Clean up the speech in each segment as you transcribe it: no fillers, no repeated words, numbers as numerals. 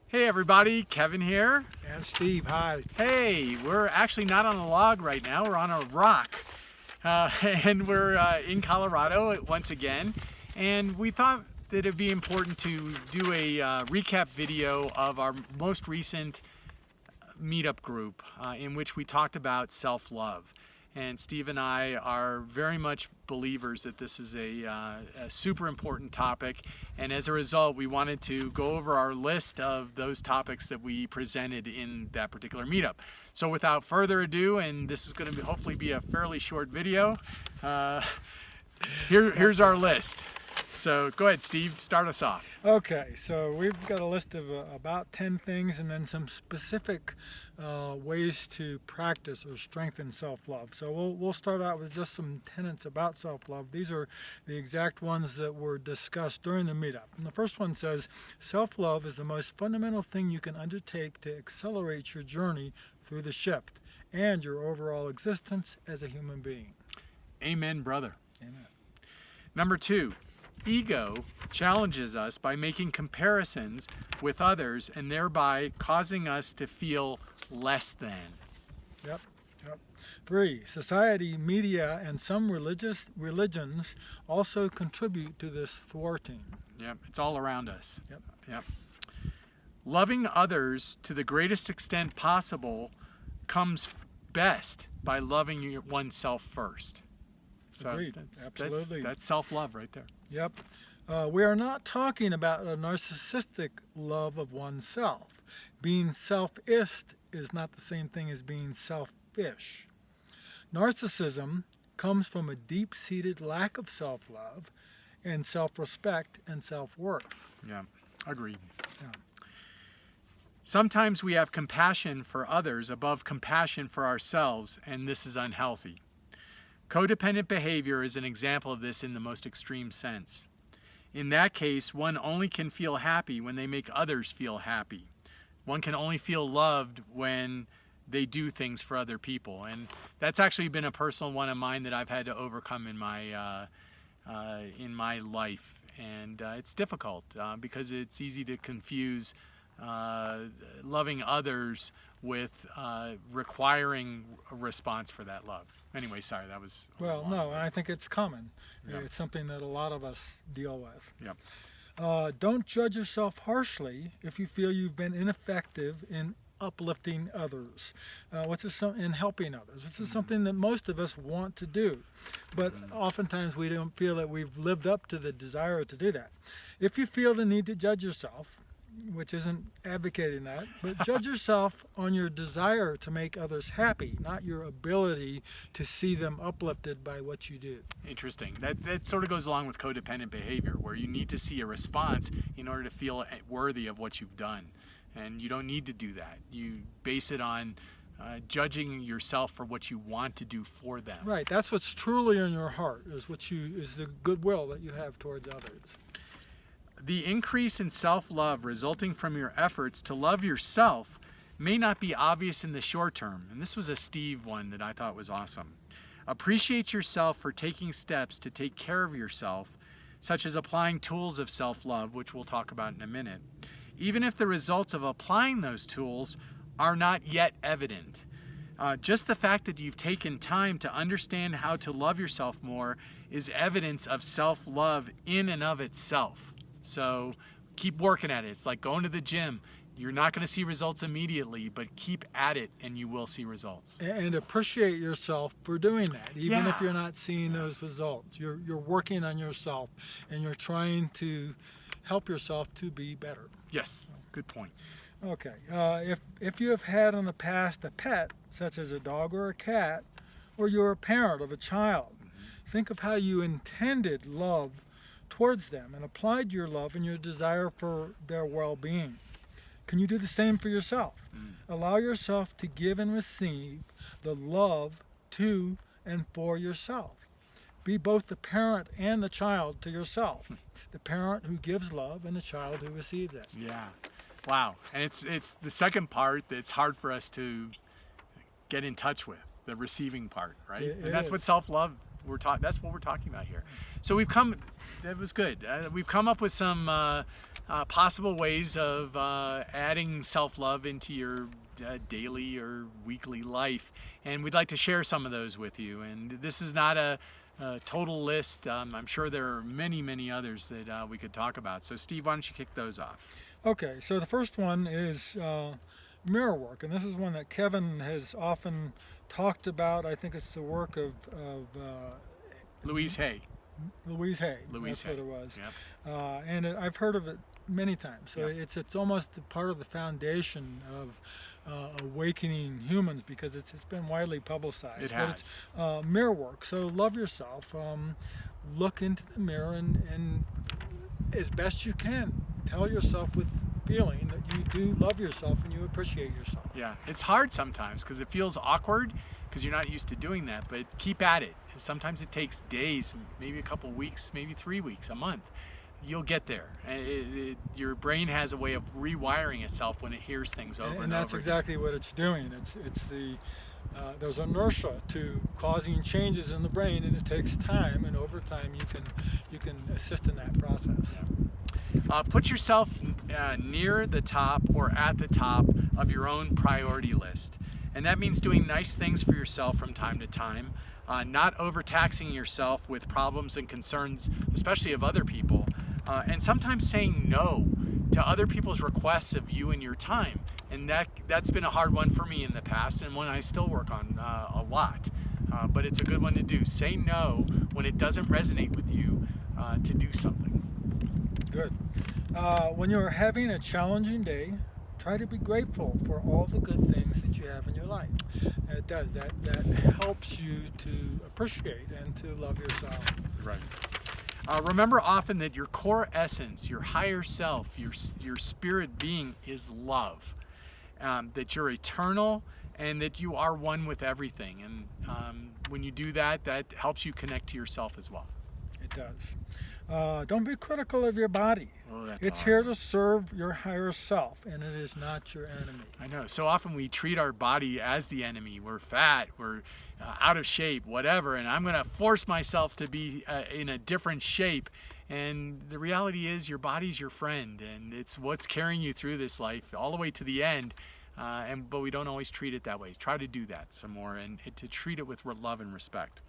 Hey everybody, Kevin here. And Steve, hi. Hey, we're actually not on a log right now, we're on a rock. And we're in Colorado once again. And we thought that it'd be important to do a recap video of our most recent meetup group in which we talked about self-love. And Steve and I are very much believers that this is a super important topic, and as a result we wanted to go over our list of those topics that we presented in that particular meetup. So without further ado, and this is going to hopefully be a fairly short video, here's our list. So go ahead, Steve, start us off. Okay, so we've got a list of about 10 things and then some specific ways to practice or strengthen self-love. So we'll start out with just some tenets about self-love. These are the exact ones that were discussed during the meetup. And the first one says, self-love is the most fundamental thing you can undertake to accelerate your journey through the shift and your overall existence as a human being. Amen, brother. Amen. Number 2. Ego challenges us by making comparisons with others and thereby causing us to feel less than. Yep. 3. Society, media, and some religions also contribute to this thwarting. Yep, it's all around us. Yep. Loving others to the greatest extent possible comes best by loving oneself first. So Agreed. Absolutely. That's self-love right there. Yep. We are not talking about a narcissistic love of oneself. Being selfist is not the same thing as being selfish. Narcissism comes from a deep-seated lack of self-love and self-respect and self-worth. Yeah, agreed. Yeah. Sometimes we have compassion for others above compassion for ourselves, and this is unhealthy. Codependent behavior is an example of this in the most extreme sense. In that case, one only can feel happy when they make others feel happy. One can only feel loved when they do things for other people. And that's actually been a personal one of mine that I've had to overcome in my life. And it's difficult because it's easy to confuse loving others with requiring a response for that love. Anyway, sorry, that was... Well, no, I think it's common. Yeah. It's something that a lot of us deal with. Yep. Don't judge yourself harshly if you feel you've been ineffective in uplifting others. In helping others. This is something that most of us want to do, but oftentimes we don't feel that we've lived up to the desire to do that. If you feel the need to judge yourself, which isn't advocating that, but judge yourself on your desire to make others happy, not your ability to see them uplifted by what you do. Interesting. That sort of goes along with codependent behavior, where you need to see a response in order to feel worthy of what you've done. And you don't need to do that. You base it on judging yourself for what you want to do for them. Right. That's what's truly in your heart, is the goodwill that you have towards others. The increase in self-love resulting from your efforts to love yourself may not be obvious in the short term. And this was a Steve one that I thought was awesome. Appreciate yourself for taking steps to take care of yourself, such as applying tools of self-love, which we'll talk about in a minute, even if the results of applying those tools are not yet evident. Just the fact that you've taken time to understand how to love yourself more is evidence of self-love in and of itself. So keep working at it. It's like going to the gym. You're not going to see results immediately, but keep at it and you will see results. And appreciate yourself for doing that, even if you're not seeing those results. You're working on yourself and you're trying to help yourself to be better. Yes, good point. Okay, if you have had in the past a pet, such as a dog or a cat, or you're a parent of a child, think of how you intended love towards them and applied your love and your desire for their well-being. Can you do the same for yourself? Allow yourself to give and receive the love to and for yourself. Be both the parent and the child to yourself. The parent who gives love and the child who receives it. Yeah. Wow. And it's the second part that's hard for us to get in touch with, the receiving part, right? And that's what self-love that's what we're talking about here. So that was good. We've come up with some possible ways of adding self-love into your daily or weekly life, and we'd like to share some of those with you. And this is not a total list. I'm sure there are many others that we could talk about. So Steve, why don't you kick those off? Okay, so the first one is mirror work, and this is one that Kevin has often talked about. I think it's the work of Louise Hay. Louise Hay. Louise That's Hay. what it was. Yep. And I've heard of it many times. So Yep. it's almost a part of the foundation of awakening humans, because it's been widely publicized. It But has. it's mirror work. So love yourself. Look into the mirror and as best you can, tell yourself with feeling that you do love yourself and you appreciate yourself. Yeah, it's hard sometimes because it feels awkward because you're not used to doing that, but keep at it. Sometimes it takes days, maybe a couple weeks, maybe 3 weeks, a month. You'll get there. Your brain has a way of rewiring itself when it hears things over and over. And that's exactly what it's doing. There's inertia to causing changes in the brain, and it takes time. And over time, you can assist in that process. Put yourself near the top or at the top of your own priority list, and that means doing nice things for yourself from time to time. Not overtaxing yourself with problems and concerns, especially of other people, and sometimes saying no to other people's requests of you and your time. And that's been a hard one for me in the past, and one I still work on a lot. But it's a good one to do. Say no when it doesn't resonate with you to do something. Good. When you're having a challenging day, try to be grateful for all the good things that you have in your life. It does. That helps you to appreciate and to love yourself. Right. Remember often that your core essence, your higher self, your spirit being is love. That you're eternal and that you are one with everything. And when you do that, that helps you connect to yourself as well. It does. Don't be critical of your body. Oh, that's It's hard. here to serve your higher self, and it is not your enemy. I know. So often we treat our body as the enemy. We're fat, we're out of shape, whatever, and I'm going to force myself to be in a different shape. And the reality is your body's your friend, and it's what's carrying you through this life all the way to the end. But we don't always treat it that way. Try to do that some more, and to treat it with love and respect.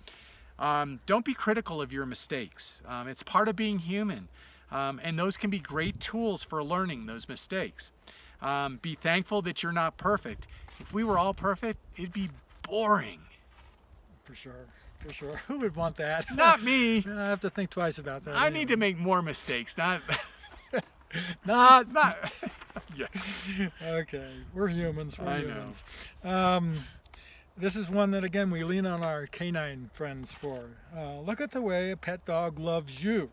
Don't be critical of your mistakes. It's part of being human. And those can be great tools for learning those mistakes. Be thankful that you're not perfect. If we were all perfect, it'd be boring. For sure. Who would want that? Not me. I have to think twice about that. I need to make more mistakes, not... Not. Yeah. Okay, we're humans. We're I humans. This is one that, again, we lean on our canine friends for. Look at the way a pet dog loves you.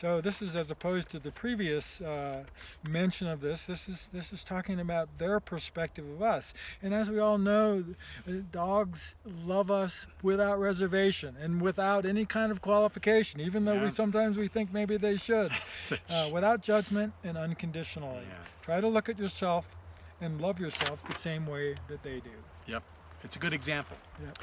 So this is as opposed to the previous mention of this. This is talking about their perspective of us. And as we all know, dogs love us without reservation and without any kind of qualification, even though Yeah. sometimes we think maybe they should. Without judgment and unconditionally. Yeah. Try to look at yourself and love yourself the same way that they do. Yep. It's a good example. Yep.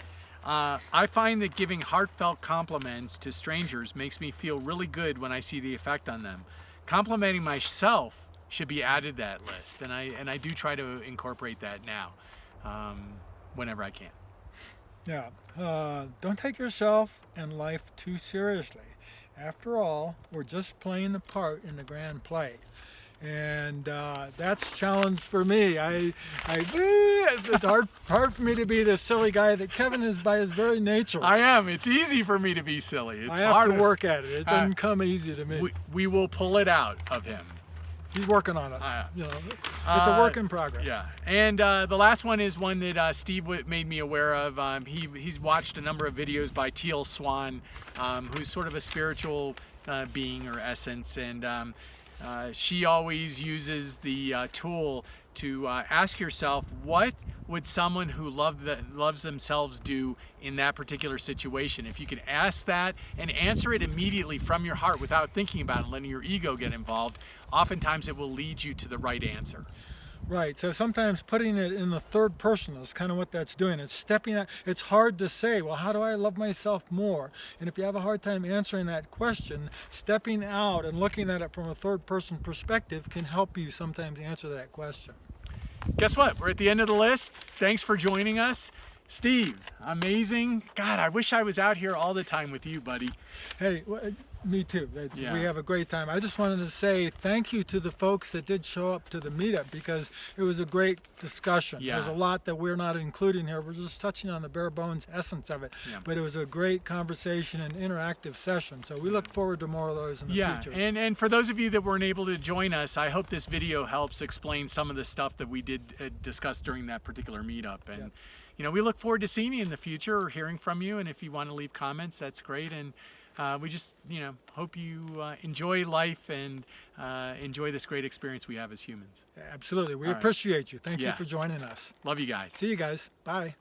I find that giving heartfelt compliments to strangers makes me feel really good when I see the effect on them. Complimenting myself should be added to that list, and I do try to incorporate that now, whenever I can. Yeah. Don't take yourself and life too seriously. After all, we're just playing the part in the grand play. And that's a challenge for me. It's hard for me to be the silly guy that Kevin is by his very nature. I am. It's easy for me to be silly. It's I have hard to work at it. It doesn't come easy to me. We will pull it out of him. He's working on it. It's a work in progress. Yeah. And the last one is one that Steve made me aware of. He's watched a number of videos by Teal Swan, who's sort of a spiritual being or essence, and she always uses the tool to ask yourself, what would someone who loves themselves do in that particular situation? If you can ask that and answer it immediately from your heart without thinking about it, letting your ego get involved, oftentimes it will lead you to the right answer. Right. So sometimes putting it in the third person is kind of what that's doing. It's stepping out. It's hard to say, well, how do I love myself more? And if you have a hard time answering that question, stepping out and looking at it from a third person perspective can help you sometimes answer that question. Guess what? We're at the end of the list. Thanks for joining us. Steve, amazing. God, I wish I was out here all the time with you, buddy. Hey, me too. Yeah. We have a great time. I just wanted to say thank you to the folks that did show up to the meetup, because it was a great discussion. Yeah. There's a lot that we're not including here. We're just touching on the bare bones essence of it. Yeah. But it was a great conversation and interactive session. So we look forward to more of those in the future. And for those of you that weren't able to join us, I hope this video helps explain some of the stuff that we did discuss during that particular meetup. And you know, we look forward to seeing you in the future or hearing from you. And if you want to leave comments, that's great. And we just, you know, hope you enjoy life and enjoy this great experience we have as humans. Absolutely. We All right. appreciate you. Thank you Yeah. for joining us. Love you guys. See you guys. Bye.